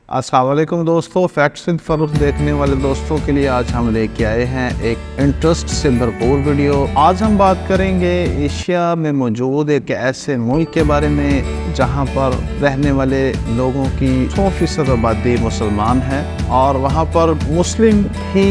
अस्सलाम वालेकुम दोस्तों, फैक्ट्स विद फरूख देखने वाले दोस्तों के लिए आज हम लेके आए हैं एक इंटरेस्ट से भरपूर वीडियो। आज हम बात करेंगे एशिया में मौजूद एक ऐसे मुल्क के बारे में जहां पर रहने वाले लोगों की 100% आबादी मुसलमान है और वहां पर मुस्लिम ही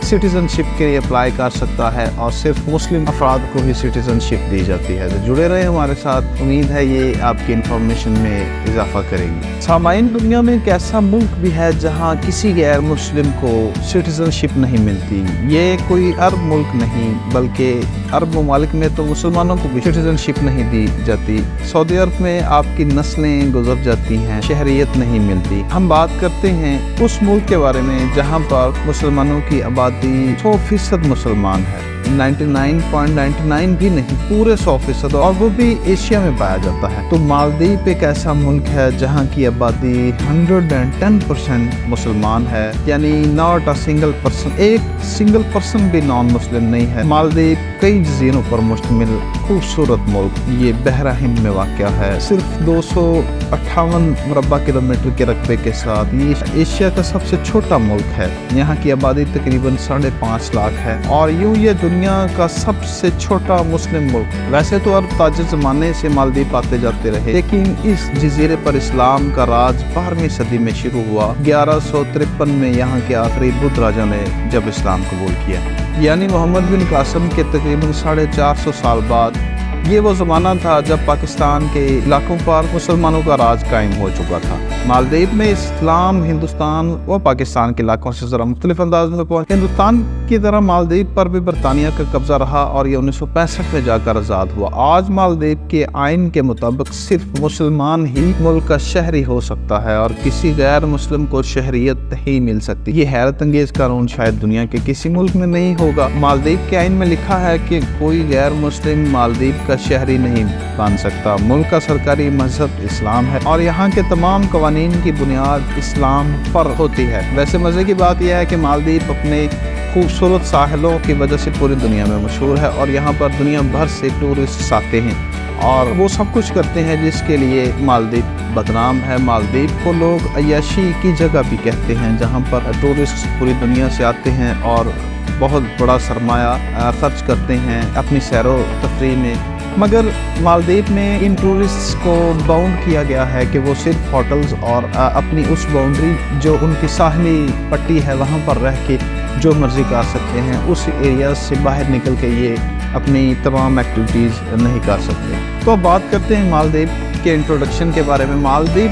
सिटीजनशिप के लिए अप्लाई कर सकता है और सिर्फ मुस्लिम अफराद को ही सिटीजनशिप दी जाती है। तो जुड़े रहे हमारे साथ, उम्मीद है ये आपकी इंफॉर्मेशन में इजाफा करेगी। सामाइन, दुनिया में एक ऐसा मुल्क भी है जहां किसी गैर मुस्लिम को सिटीजनशिप नहीं मिलती। ये कोई अरब मुल्क नहीं बल्कि अरब ममालिक में तो मुसलमानों को भी सिटीजनशिप नहीं दी जाती। सऊदी अरब में आपकी नस्लें गुजर जाती हैं, शहरियत नहीं मिलती। हम बात करते हैं उस मुल्क के बारे में जहां पर मुसलमानों की आबादी 100% मुसलमान है, 99.99 भी नहीं, पूरे 100%, और वो भी एशिया में पाया जाता है। तो मालदीव एक ऐसा मुल्क है जहाँ की आबादी 110% मुसलमान है, यानी नॉट अ सिंगल पर्सन, एक सिंगल पर्सन भी नॉन मुस्लिम नहीं है। मालदीव कई जजीरों पर मुश्तमिल खूबसूरत मुल्क, ये बहरा हिंद में वाक़या है। सिर्फ 258 मुरब्बा किलोमीटर के रकबे के साथ ये एशिया का सबसे छोटा मुल्क है। यहाँ की आबादी तकरीबन 5.5 लाख है और यूँ ये दुनिया का सबसे छोटा मुस्लिम मुल्क। वैसे तो अरब ताजिर ज़माने से मालदीव पाते जाते रहे, लेकिन इस जजीरे पर इस्लाम का राज 12वीं सदी में शुरू हुआ। 1153 में यहाँ के आखिरी बुद्ध राजा ने जब इस्लाम कबूल किया, यानी मोहम्मद बिन कासिम के तकरीबन 450 साल बाद। ये वो ज़माना था जब पाकिस्तान के इलाकों पर मुसलमानों का राज कायम हो चुका था। मालदीव में इस्लाम हिंदुस्तान व पाकिस्तान के इलाकों से ज़रा मुख्तलिफ अंदाज में पहुंचा। हिंदुस्तान की तरह मालदीव पर भी बरतानिया का कब्जा रहा और ये 1965 में जाकर आज़ाद हुआ। आज मालदीव के आइन के मुताबिक सिर्फ मुसलमान ही मुल्क का शहरी हो सकता है और किसी गैर मुस्लिम को शहरियत नहीं मिल सकती। ये हैरत अंगेज कानून शायद दुनिया के किसी मुल्क में नहीं होगा। मालदीव के आइन में लिखा है कि कोई गैर मुस्लिम मालदीव का शहरी नहीं बन सकता। मुल्क का सरकारी मजहब इस्लाम है और यहाँ के तमाम कवानीन की बुनियाद इस्लाम पर होती है। वैसे मज़े की बात यह है कि मालदीव अपने खूबसूरत साहिलों की वजह से पूरी दुनिया में मशहूर है और यहाँ पर दुनिया भर से टूरिस्ट आते हैं और वो सब कुछ करते हैं जिसके लिए मालदीव बदनाम है। मालदीव को लोग अय्याशी की जगह भी कहते हैं, जहाँ पर टूरिस्ट पूरी दुनिया से आते हैं और बहुत बड़ा सरमाया खर्च करते हैं अपनी सैरो तफरीह में। मगर मालदीव में इन टूरिस्ट को बाउंड किया गया है कि वो सिर्फ होटल्स और अपनी उस बाउंड्री जो उनकी साहली पट्टी है वहाँ पर रह के जो मर्जी कर सकते हैं। उस एरिया से बाहर निकल के ये अपनी तमाम एक्टिविटीज़ नहीं कर सकते। तो अब बात करते हैं मालदीव के इंट्रोडक्शन के बारे में। मालदीव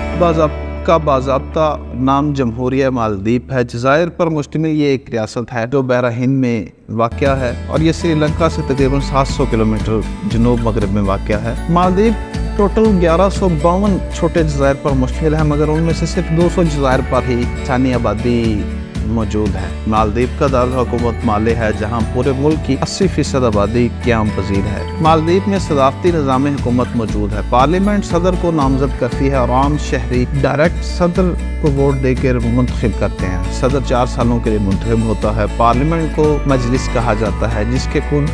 का बाज़ाब्ता नाम जमहूरिया मालदीव है। जज़ायर पर मुश्तमिल ये एक रियासत है जो बहरा हिंद में वाक़या है और ये श्रीलंका से तकरीबन 700 किलोमीटर जनूब मगरब में वाक़या है। मालदीव टोटल 1152 छोटे जज़ायर पर मुश्तमिल है, मगर उनमें से सिर्फ 200 जज़ायर पर ही इंसानी आबादी मौजूद है। मालदीव का दारुल हुकूमत माले है, जहाँ पूरे मुल्क की 80% आबादी क़याम पजीर है। मालदीव में सदाफ़ती निज़ाम हुकूमत मौजूद है। पार्लियामेंट सदर को नामज़द करती है और आम शहरी डायरेक्ट सदर को वोट देकर मुंतखब करते हैं। सदर 4 सालों के लिए मुंतखब होता है। पार्लियामेंट को मजलिस कहा जाता है, जिसके कुल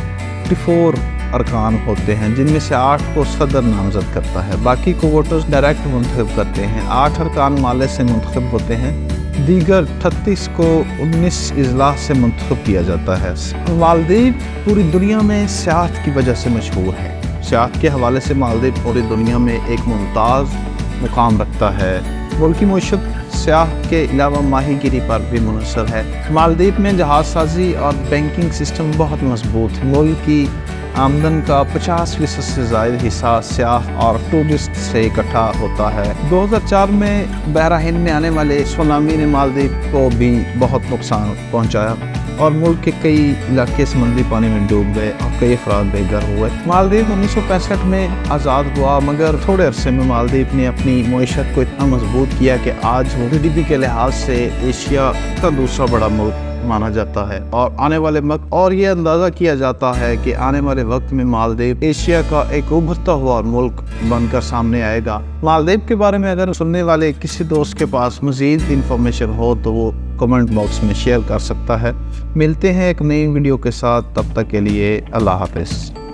54 अरकान होते हैं, जिनमें से 8 को सदर नामज़द करता है, बाकी को वोटर्स डायरेक्ट मुंतखब करते हैं। 8 अरकान माले से मुंतखब होते हैं, दीगर 38 को 19 इजलास से मुंतखब किया जाता है। मालदीव पूरी दुनिया में सियाहत की वजह से मशहूर है। सियाहत के हवाले से मालदीव पूरी दुनिया में एक मुमताज़ मुकाम रखता है। मुल्क की मईशत सियाहत के अलावा माहीगिरी पर भी मुनहसर है। मालदीव में जहाज साजी और बैंकिंग सिस्टम बहुत मजबूत है। मुल्क की आमदन का 50% से ज़ायद हिस्सा सियाह और टूरिस्ट से इकट्ठा होता है। 2004 में बहरा हिंद में आने वाले सुनामी ने मालदीव को भी बहुत नुकसान पहुंचाया और मुल्क के कई इलाके समुद्री पानी में डूब गए और कई अफराद बेघर हुए। मालदीव 1965 में आज़ाद हुआ, मगर थोड़े अरसे में मालदीव ने अपनी मईशत को इतना मजबूत किया कि आज वो GDP के लिहाज से एशिया का दूसरा बड़ा मुल्क माना जाता है और आने वाले वक्त और ये अंदाज़ा किया जाता है कि आने वाले वक्त में मालदीव एशिया का एक उभरता हुआ मुल्क बनकर सामने आएगा। मालदीव के बारे में अगर सुनने वाले किसी दोस्त के पास मज़ीद इंफॉर्मेशन हो तो वो कमेंट बॉक्स में शेयर कर सकता है। मिलते हैं एक नई वीडियो के साथ, तब तक के लिए अल्लाह हाफ़िज़।